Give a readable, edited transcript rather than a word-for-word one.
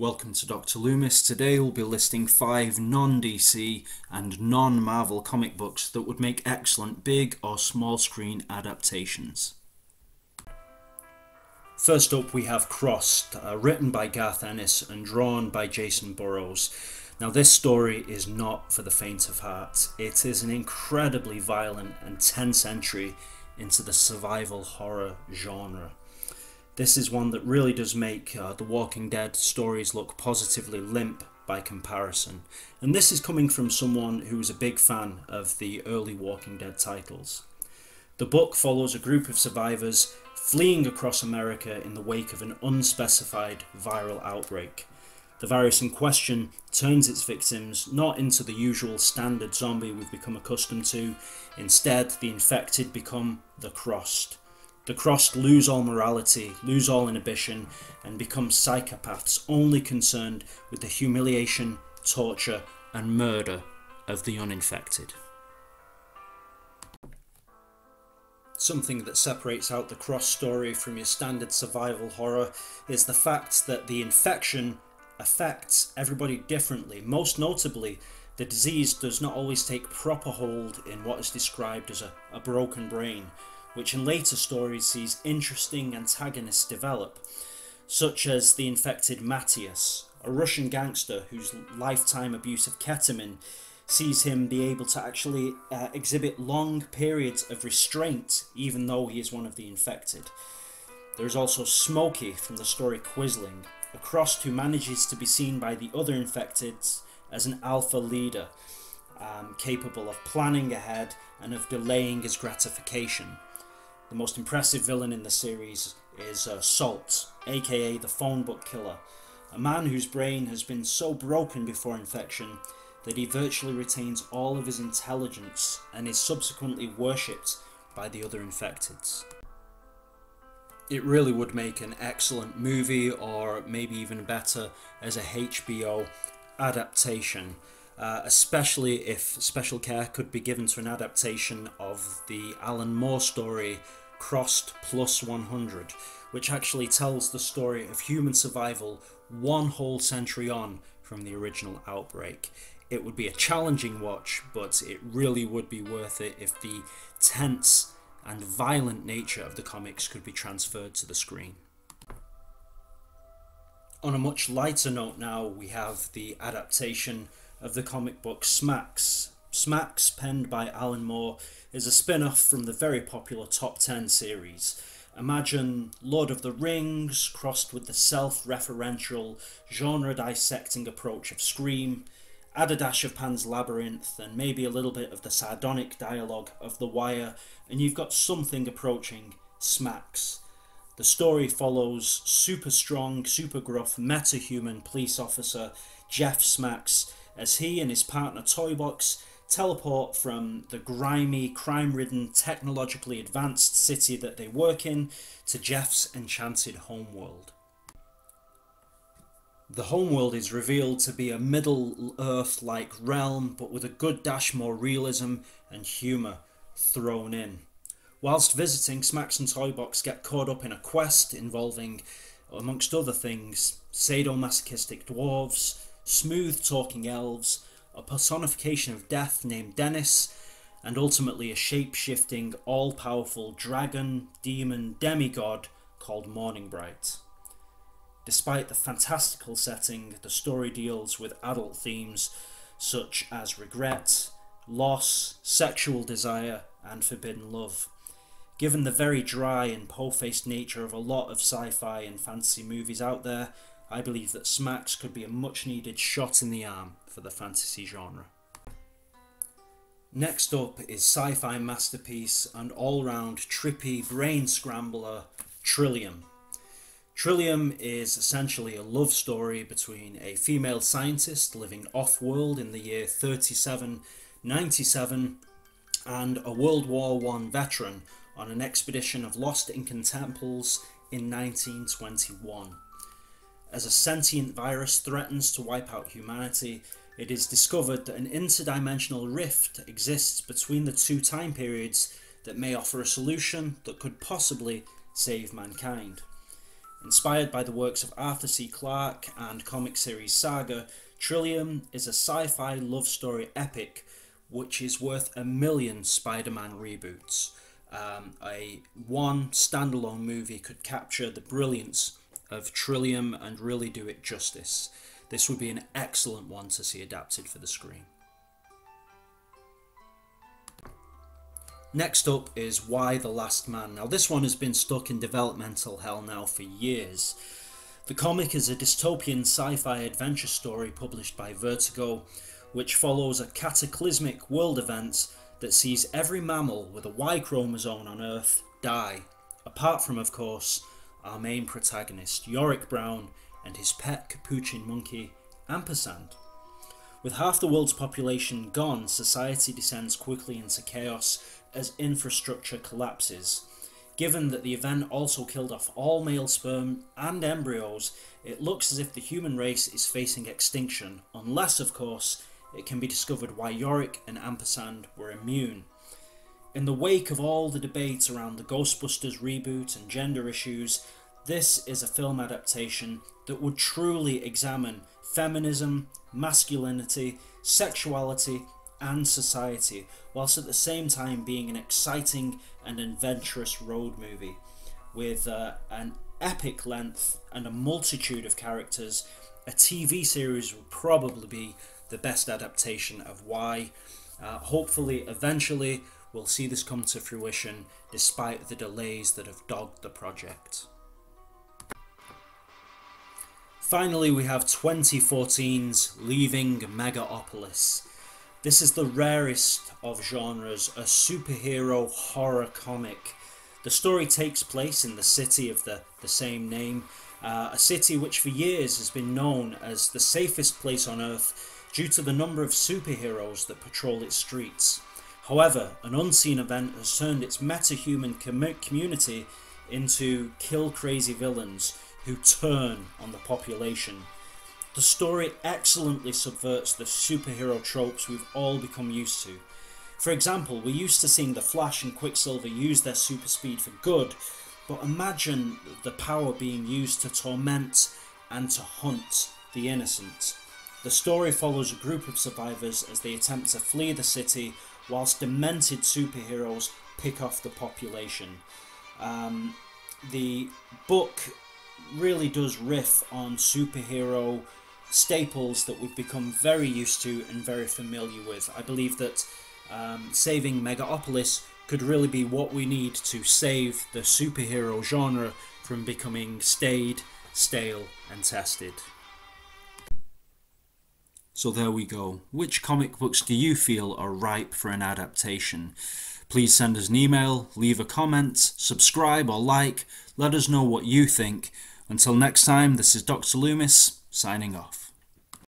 Welcome to Dr. Loomis. Today we'll be listing 5 non-DC and non-Marvel comic books that would make excellent big or small screen adaptations. First up we have Crossed, written by Garth Ennis and drawn by Jason Burrows. Now this story is not for the faint of heart. It is an incredibly violent and tense entry into the survival horror genre. This is one that really does make the Walking Dead stories look positively limp by comparison. And this is coming from someone who is a big fan of the early Walking Dead titles. The book follows a group of survivors fleeing across America in the wake of an unspecified viral outbreak. The virus in question turns its victims not into the usual standard zombie we've become accustomed to. Instead, the infected become the Crossed. The Crossed lose all morality, lose all inhibition, and become psychopaths only concerned with the humiliation, torture, and murder of the uninfected. Something that separates out the Crossed story from your standard survival horror is the fact that the infection affects everybody differently. Most notably, the disease does not always take proper hold in what is described as a broken brain, which in later stories sees interesting antagonists develop, such as the infected Matthias, a Russian gangster whose lifetime abuse of ketamine sees him be able to actually exhibit long periods of restraint even though he is one of the infected. There is also Smokey from the story Quisling, a Crossed who manages to be seen by the other infected as an alpha leader, capable of planning ahead and of delaying his gratification. The most impressive villain in the series is Salt, aka the phone book killer, a man whose brain has been so broken before infection that he virtually retains all of his intelligence and is subsequently worshipped by the other infecteds. It really would make an excellent movie, or maybe even better as a HBO adaptation. Especially if special care could be given to an adaptation of the Alan Moore story Crossed Plus 100, which actually tells the story of human survival one whole century on from the original outbreak. It would be a challenging watch, but it really would be worth it if the tense and violent nature of the comics could be transferred to the screen. On a much lighter note now, we have the adaptation of the comic book Smacks. Smacks, penned by Alan Moore, is a spin-off from the very popular Top 10 series. Imagine Lord of the Rings crossed with the self-referential, genre-dissecting approach of Scream, add a dash of Pan's Labyrinth, and maybe a little bit of the sardonic dialogue of The Wire, and you've got something approaching Smacks. The story follows super strong, super gruff, meta-human police officer Jeff Smacks as he and his partner Toybox teleport from the grimy, crime-ridden, technologically advanced city that they work in to Jeff's enchanted homeworld. The homeworld is revealed to be a Middle-earth-like realm, but with a good dash more realism and humour thrown in. Whilst visiting, Smacks and Toybox get caught up in a quest involving, amongst other things, sadomasochistic dwarves, smooth-talking elves, a personification of death named Dennis, and ultimately a shape-shifting, all-powerful dragon, demon, demigod called Morning Bright. Despite the fantastical setting, the story deals with adult themes such as regret, loss, sexual desire, and forbidden love. Given the very dry and po-faced nature of a lot of sci-fi and fantasy movies out there, I believe that Smacks could be a much-needed shot in the arm for the fantasy genre. Next up is sci-fi masterpiece and all-round trippy brain scrambler Trillium. Trillium is essentially a love story between a female scientist living off-world in the year 3797 and a World War I veteran on an expedition of lost Incan temples in 1921. As a sentient virus threatens to wipe out humanity, it is discovered that an interdimensional rift exists between the two time periods that may offer a solution that could possibly save mankind. Inspired by the works of Arthur C. Clarke and comic series Saga, Trillium is a sci-fi love story epic which is worth a million Spider-Man reboots. A one standalone movie could capture the brilliance of Trillium and really do it justice. This would be an excellent one to see adapted for the screen. Next up is Y: The Last Man. Now this one has been stuck in developmental hell now for years. The comic is a dystopian sci-fi adventure story published by Vertigo, which follows a cataclysmic world event that sees every mammal with a Y chromosome on Earth die, apart from, of course, our main protagonist, Yorick Brown, and his pet capuchin monkey, Ampersand. With half the world's population gone, society descends quickly into chaos as infrastructure collapses. Given that the event also killed off all male sperm and embryos, it looks as if the human race is facing extinction, unless, of course, it can be discovered why Yorick and Ampersand were immune. In the wake of all the debates around the Ghostbusters reboot and gender issues, this is a film adaptation that would truly examine feminism, masculinity, sexuality, and society, whilst at the same time being an exciting and adventurous road movie with an epic length and a multitude of characters. A TV series would probably be the best adaptation of Y. Hopefully, eventually, we'll see this come to fruition despite the delays that have dogged the project. Finally, we have 2014's Leaving Megapolis. This is the rarest of genres, a superhero horror comic. The story takes place in the city of the same name, a city which for years has been known as the safest place on Earth due to the number of superheroes that patrol its streets. However, an unseen event has turned its meta-human community into kill-crazy villains who turn on the population. The story excellently subverts the superhero tropes we've all become used to. For example, we're used to seeing the Flash and Quicksilver use their super speed for good, but imagine the power being used to torment and to hunt the innocent. The story follows a group of survivors as they attempt to flee the city whilst demented superheroes pick off the population. The book really does riff on superhero staples that we've become very used to and very familiar with. I believe that saving Megapolis could really be what we need to save the superhero genre from becoming staid, stale and tested. So there we go. Which comic books do you feel are ripe for an adaptation? Please send us an email, leave a comment, subscribe or like, let us know what you think. Until next time, this is Dr. Loomis, signing off.